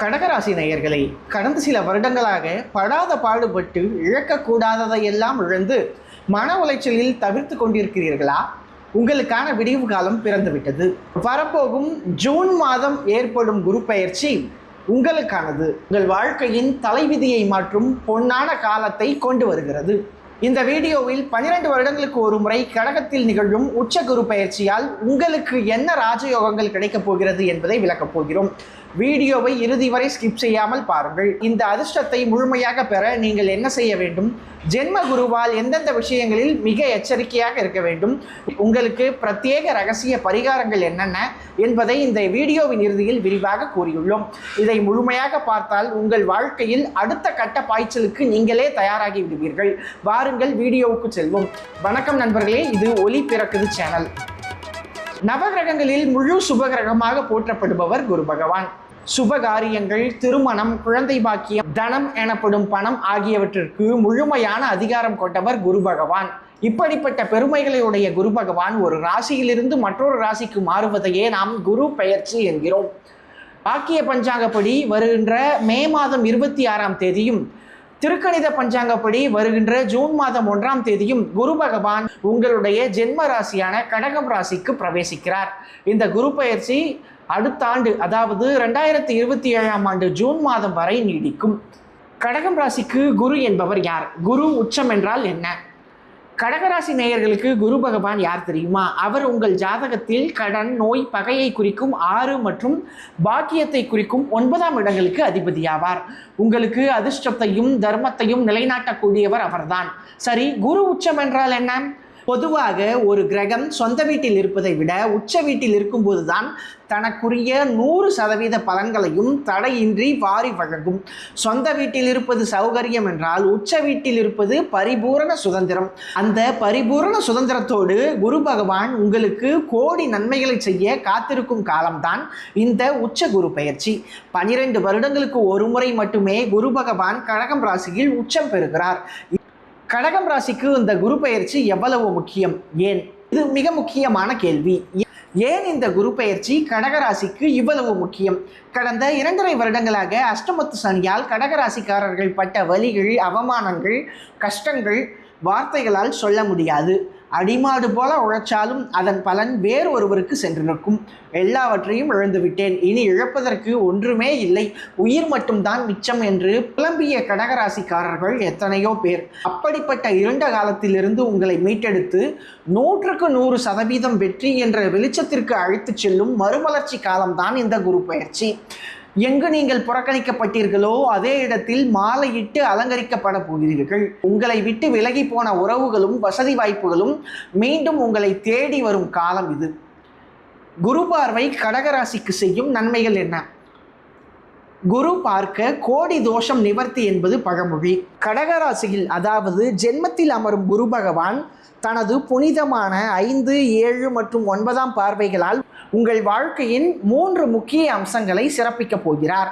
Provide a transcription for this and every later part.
கடகராசி நேயர்களை கடந்த சில வருடங்களாக படாத பாடுபட்டு இழக்கக்கூடாததையெல்லாம் இழந்து மன உளைச்சலில் தவிர்த்து கொண்டிருக்கிறீர்களா? உங்களுக்கான விடிவு காலம் பிறந்துவிட்டது. வரப்போகும் ஜூன் மாதம் ஏற்படும் குரு பெயர்ச்சி உங்களுக்கானது. உங்கள் வாழ்க்கையின் தலைவிதியை மாற்றும் பொன்னான காலத்தை கொண்டு வருகிறது. இந்த வீடியோவில் 12 வருடங்களுக்கு ஒரு முறை கடகத்தில் நிகழும் உச்ச குரு பெயர்ச்சியால் உங்களுக்கு என்ன ராஜயோகங்கள் கிடைக்கப் போகிறது என்பதை விளக்கப் போகிறோம். வீடியோவை இறுதி வரை ஸ்கிப் செய்யாமல் பாருங்கள். இந்த அதிர்ஷ்டத்தை முழுமையாக பெற நீங்கள் என்ன செய்ய வேண்டும்? ஜென்ம குருவால் எந்தெந்த விஷயங்களில் மிக எச்சரிக்கையாக இருக்க வேண்டும்? உங்களுக்கு பிரத்யேக ரகசிய பரிகாரங்கள் என்னென்ன என்பதை இந்த வீடியோவின் இறுதியில் விரிவாக கூறியுள்ளோம். இதை முழுமையாக பார்த்தால் உங்கள் வாழ்க்கையில் அடுத்த கட்ட பாய்ச்சலுக்கு நீங்களே தயாராகி விடுவீர்கள். வாருங்கள் வீடியோவுக்கு செல்வோம். வணக்கம் நண்பர்களே, இது ஒளி பிறக்குது சேனல். நவகிரகங்களில் முழு சுபகிரகமாக போற்றப்படுபவர் குரு பகவான். சுபகாரியங்கள், திருமணம், குழந்தை பாக்கியம், தனம் எனப்படும் பணம் ஆகியவற்றிற்கு முழுமையான அதிகாரம் கொண்டவர் குரு பகவான். இப்படிப்பட்ட பெருமைகளை உடைய குரு பகவான் ஒரு ராசியிலிருந்து மற்றொரு ராசிக்கு மாறுவதையே நாம் குரு பெயர்ச்சி என்கிறோம். பாக்கிய பஞ்சாங்கப்படி வருகின்ற மே மாதம் 26ஆம் தேதியும் திருக்கணித பஞ்சாங்கப்படி வருகின்ற ஜூன் மாதம் 1ஆம் தேதியும் குரு பகவான் உங்களுடைய ஜென்ம ராசியான கடகம் ராசிக்கு பிரவேசிக்கிறார். இந்த குரு பெயர்ச்சி அடுத்த ஆண்டு, அதாவது 2027ஆம் ஆண்டு ஜூன் மாதம் வரை நீடிக்கும். கடகம் ராசிக்கு குரு என்பவர் யார்? குரு உச்சம் என்றால் என்ன? கடகராசி நேயர்களுக்கு குரு பகவான் யார் தெரியுமா? அவர் உங்கள் ஜாதகத்தில் கடன், நோய், பகையை குறிக்கும் 6 மற்றும் பாக்கியத்தை குறிக்கும் 9ஆம் இடங்களுக்கு அதிபதியாவார். உங்களுக்கு அதிர்ஷ்டத்தையும் தர்மத்தையும் நிலைநாட்டக்கூடியவர் அவர்தான். சரி, குரு உச்சம் என்றால் என்ன? பொதுவாக ஒரு கிரகம் சொந்த வீட்டில் இருப்பதை விட உச்ச வீட்டில் இருக்கும்போது தான் தனக்குரிய 100% பலன்களையும் தடையின்றி வாரி வழங்கும். சொந்த வீட்டில் இருப்பது சௌகரியம் என்றால் உச்ச வீட்டில் இருப்பது பரிபூரண சுதந்திரம். அந்த பரிபூரண சுதந்திரத்தோடு குரு பகவான் உங்களுக்கு கோடி நன்மைகளை செய்ய காத்திருக்கும் காலம்தான் இந்த உச்ச குரு பெயர்ச்சி. 12 வருடங்களுக்கு ஒரு முறை மட்டுமே குரு பகவான் கடகம் ராசியில் உச்சம் பெறுகிறார். கடகம் ராசிக்கு இந்த குரு பெயர்ச்சி எவ்வளவு முக்கியம்? ஏன்? இது மிக முக்கியமான கேள்வி. ஏன் இந்த குரு பெயர்ச்சி கடகராசிக்கு இவ்வளவு முக்கியம்? கடந்த 2.5 வருடங்களாக அஷ்டமத்து சனியால் கடகராசிக்காரர்கள் பட்ட வலிகள், அவமானங்கள், கஷ்டங்கள் வார்த்தைகளால் சொல்ல முடியாது. அடிமாடு போல உழைச்சாலும் அதன் பலன் வேறு ஒருவருக்கு சென்றிருக்கும். எல்லாவற்றையும் இழந்துவிட்டேன், இனி இழப்பதற்கு ஒன்றுமே இல்லை, உயிர் மட்டும்தான் மிச்சம் என்று புலம்பிய கடகராசிக்காரர்கள் எத்தனையோ பேர். அப்படிப்பட்ட இருண்ட காலத்திலிருந்து உங்களை மீட்டெடுத்து 100க்கு 100% வெற்றி என்ற வெளிச்சத்திற்கு அழைத்து செல்லும் மறுமலர்ச்சி காலம்தான் இந்த குரு பெயர்ச்சி. எங்கு நீங்கள் புறக்கணிக்கப்பட்டீர்களோ அதே இடத்தில் மாலையிட்டு அலங்கரிக்கப்பட போகிறீர்கள். உங்களை விட்டு விலகி போன உறவுகளும் வசதி வாய்ப்புகளும் மீண்டும் உங்களை தேடி வரும் காலம் இது. குரு பார்வை கடகராசிக்கு செய்யும் நன்மைகள் என்ன? குரு பார்க்க கோடி தோஷம் நிவர்த்தி என்பது பழமொழி. கடகராசியில், அதாவது ஜென்மத்தில் அமரும் குரு பகவான் தனது புனிதமான 5, 7 மற்றும் 9ஆம் பார்வைகளால் உங்கள் வாழ்க்கையின் 3 முக்கிய அம்சங்களை சிறப்பிக்கப் போகிறார்.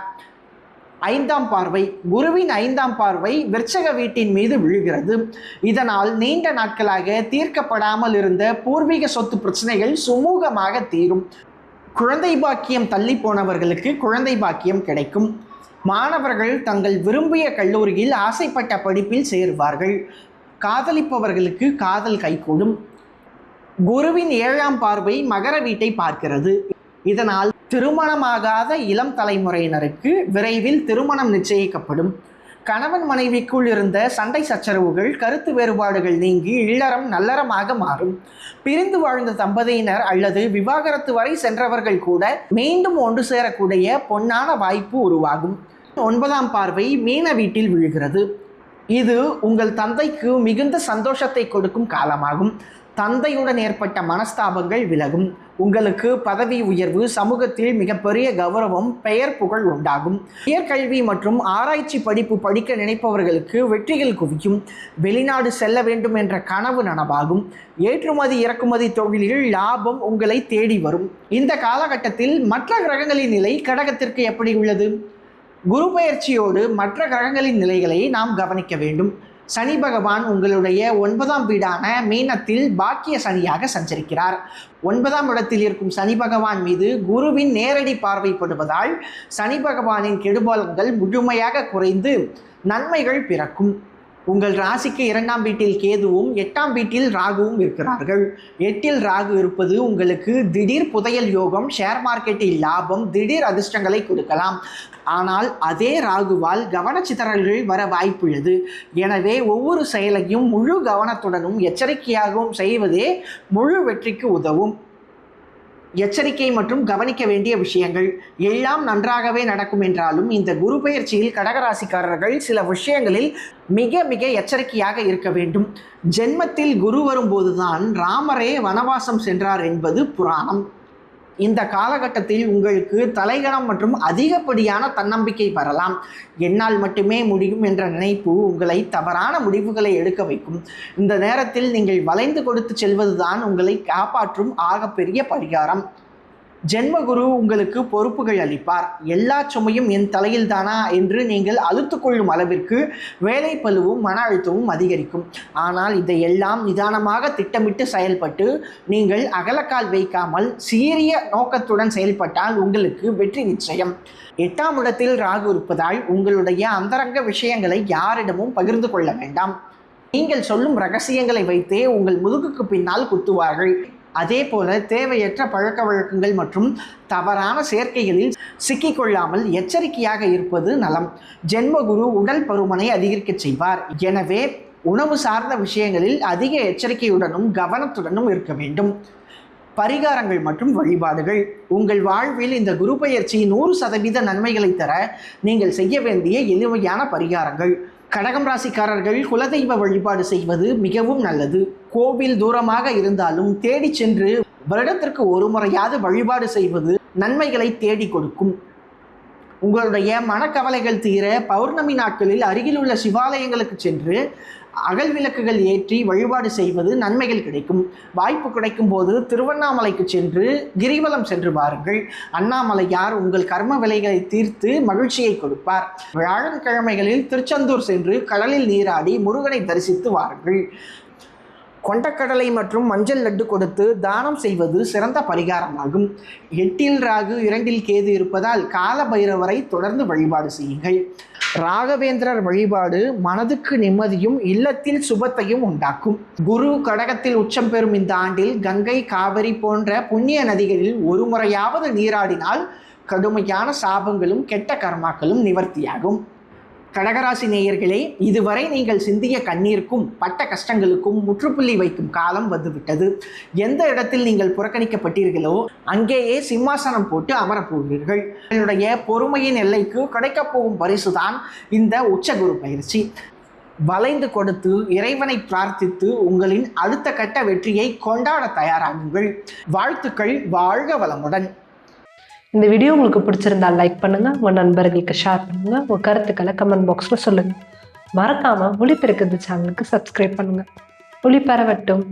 5ஆம் பார்வை, குருவின் 5ஆம் பார்வை விருச்சக வீட்டின் மீது விழுகிறது. இதனால் நீண்ட நாட்களாக தீர்க்கப்படாமல் இருந்த பூர்வீக சொத்து பிரச்சனைகள் சுமூகமாக தீரும். குழந்தை பாக்கியம் தள்ளி போனவர்களுக்கு குழந்தை பாக்கியம் கிடைக்கும். மாணவர்கள் தங்கள் விரும்பிய கல்லூரியில் ஆசைப்பட்ட படிப்பில் சேருவார்கள். காதலிப்பவர்களுக்கு காதல் கைகூடும். குருவின் 7ஆம் பார்வை மகர வீட்டை பார்க்கிறது. இதனால் திருமணமாகாத இளம் தலைமுறையினருக்கு விரைவில் திருமணம் நிச்சயிக்கப்படும். கணவன் மனைவிக்குள் இருந்த சண்டை சச்சரவுகள், கருத்து வேறுபாடுகள் நீங்கி இல்லறம் நல்லறமாக மாறும். பிரிந்து வாழ்ந்த தம்பதியினர் அல்லது விவாகரத்து வரை சென்றவர்கள் கூட மீண்டும் ஒன்று சேரக்கூடிய பொன்னான வாய்ப்பு உருவாகும். 9ஆம் பார்வை மீன வீட்டில் விழுகிறது. இது உங்கள் தந்தைக்கு மிகுந்த சந்தோஷத்தை கொடுக்கும் காலமாகும். தந்தையுடன் ஏற்பட்ட மனஸ்தாபங்கள் விலகும். உங்களுக்கு பதவி உயர்வு, சமூகத்தில் மிகப்பெரிய கௌரவம், பெயர் புகழ் உண்டாகும். உயர்கல்வி மற்றும் ஆராய்ச்சி படிப்பு படிக்க நினைப்பவர்களுக்கு வெற்றிகள் குவியும். வெளிநாடு செல்ல வேண்டும் என்ற கனவு நனவாகும். ஏற்றுமதி இறக்குமதி தொழிலில் லாபம் உங்களை தேடி வரும். இந்த காலகட்டத்தில் மற்ற கிரகங்களின் நிலை கடகத்திற்கு எப்படி உள்ளது? குரு பெயர்ச்சியோடு மற்ற கிரகங்களின் நிலைகளை நாம் கவனிக்க வேண்டும். சனி பகவான் உங்களுடைய 9ஆம் வீடான மீனத்தில் பாக்கிய சனியாக சஞ்சரிக்கிறார். 9ஆம் இடத்தில் இருக்கும் சனி பகவான் மீது குருவின் நேரடி பார்வைப்படுவதால் சனி பகவானின் கெடுபலன்கள் முழுமையாக குறைந்து நன்மைகள் பிறக்கும். உங்கள் ராசிக்கு 2ஆம் வீட்டில் கேதுவும் 8ஆம் வீட்டில் ராகுவும் இருக்கிறார்கள். 8இல் ராகு இருப்பது உங்களுக்கு திடீர் புதையல் யோகம், ஷேர் மார்க்கெட்டில் லாபம், திடீர் அதிர்ஷ்டங்களை கொடுக்கலாம். ஆனால் அதே ராகுவால் கவனச்சிதறல்கள் வர வாய்ப்புள்ளது. எனவே ஒவ்வொரு செயலையும் முழு கவனத்துடனும் எச்சரிக்கையாகவும் செய்வதே முழு வெற்றிக்கு உதவும். எச்சரிக்கை மற்றும் கவனிக்க வேண்டிய விஷயங்கள் எல்லாம் நன்றாகவே நடக்கும் என்றாலும் இந்த குரு பெயர்ச்சியில் கடகராசிக்காரர்கள் சில விஷயங்களில் மிக மிக எச்சரிக்கையாக இருக்க வேண்டும். ஜென்மத்தில் குரு வரும்போதுதான் ராமரே வனவாசம் சென்றார் என்பது புராணம். இந்த காலகட்டத்தில் உங்களுக்கு தலைகணம் மற்றும் அதிகப்படியான தன்னம்பிக்கை வரலாம். என்னால் மட்டுமே முடியும் என்ற நினைப்பு உங்களை தவறான முடிவுகளை எடுக்க வைக்கும். இந்த நேரத்தில் நீங்கள் வளைந்து கொடுத்து செல்வதுதான் உங்களை காப்பாற்றும் ஆகப்பெரிய பரிகாரம். ஜென்மகுரு உங்களுக்கு பொறுப்புகள் அளிப்பார். எல்லா சுமையும் என் தலையில் தானா என்று நீங்கள் அழுத்து கொள்ளும் அளவிற்கு வேலை பளுவும் மன அழுத்தமும் அதிகரிக்கும். ஆனால் இதையெல்லாம் நிதானமாக திட்டமிட்டு செயல்பட்டு நீங்கள் அகலக்கால் வைக்காமல் சீரிய நோக்கத்துடன் செயல்பட்டால் உங்களுக்கு வெற்றி நிச்சயம். 8ஆம் இடத்தில் ராகு இருப்பதால் உங்களுடைய அந்தரங்க விஷயங்களை யாரிடமும் பகிர்ந்து கொள்ள வேண்டாம். நீங்கள் சொல்லும் ரகசியங்களை வைத்தே உங்கள் முதுகுக்கு பின்னால் குத்துவார்கள். அதே போல தேவையற்ற பழக்க வழக்கங்கள் மற்றும் தவறான சேர்க்கைகளில் சிக்கிக்கொள்ளாமல் எச்சரிக்கையாக இருப்பது நலம். ஜென்மகுரு உடல் பருமனை அதிகரிக்க செய்வார். எனவே உணவு சார்ந்த விஷயங்களில் அதிக எச்சரிக்கையுடனும் கவனத்துடனும் இருக்க வேண்டும். பரிகாரங்கள் மற்றும் வழிபாடுகள் உங்கள் வாழ்வில் இந்த குரு பெயர்ச்சி 100% நன்மைகளை தர நீங்கள் செய்ய வேண்டிய எளிமையான பரிகாரங்கள். கடகம் ராசிக்காரர்கள் குலதெய்வ வழிபாடு செய்வது மிகவும் நல்லது. கோவில் தூரமாக இருந்தாலும் தேடி சென்று வருடத்திற்கு ஒரு முறையாவது வழிபாடு செய்வது நன்மைகளை தேடி கொடுக்கும். உங்களுடைய மனக்கவலைகள் தீர பௌர்ணமி நாட்களில் அருகில் உள்ள சிவாலயங்களுக்கு சென்று அகல் விளக்குகள் ஏற்றி வழிபாடு செய்வது நன்மைகள் கிடைக்கும். வாய்ப்பு கிடைக்கும் போது திருவண்ணாமலைக்கு சென்று கிரிவலம் சென்று வாருங்கள். அண்ணாமலையார் உங்கள் கர்ம விலைகளை தீர்த்து மகிழ்ச்சியை கொடுப்பார். வியாழக்கிழமைகளில் திருச்செந்தூர் சென்று கடலில் நீராடி முருகனை தரிசித்து வாருங்கள். கொண்டக்கடலை மற்றும் மஞ்சள் லட்டு கொடுத்து தானம் செய்வது சிறந்த பரிகாரமாகும். 8இல் ராகு 2இல் கேது இருப்பதால் கால பைரவரை தொடர்ந்து வழிபாடு செய்யுங்கள். ராகவேந்திரர் வழிபாடு மனதுக்கு நிம்மதியும் இல்லத்தில் சுபத்தையும் உண்டாக்கும். குரு கடகத்தில் உச்சம் பெறும் இந்த ஆண்டில் கங்கை, காவிரி போன்ற புண்ணிய நதிகளில் ஒரு முறையாவது நீராடினால் கடுமையான சாபங்களும் கெட்ட கர்மாக்களும் நிவர்த்தியாகும். கடகராசி நேயர்களே, இதுவரை நீங்கள் சிந்திய கண்ணீருக்கும் பட்ட கஷ்டங்களுக்கும் முற்றுப்புள்ளி வைக்கும் காலம் வந்துவிட்டது. எந்த இடத்தில் நீங்கள் புறக்கணிக்கப்பட்டீர்களோ அங்கேயே சிம்மாசனம் போட்டு அமரப்போகிறீர்கள். உங்களுடைய பொறுமையின் எல்லைக்கு கிடைக்கப் போகும் பரிசுதான் இந்த உச்சகுரு பயிற்சி. வளைந்து கொடுத்து இறைவனை பிரார்த்தித்து உங்களின் அடுத்த கட்ட வெற்றியை கொண்டாட தயாராகுங்கள். வாழ்த்துக்கள். வாழ்க வளமுடன். இந்த வீடியோ உங்களுக்கு பிடிச்சிருந்தா லைக் பண்ணுங்க, உங்க நண்பர்களுக்கு ஷேர் பண்ணுங்க, உங்க கருத்துக்களை கமெண்ட் பாக்ஸ்ல சொல்லுங்க. மறக்காம ஒளி பெருக்குது சேனலுக்கு சப்ஸ்கிரைப் பண்ணுங்க. ஒளி பரவட்டும்.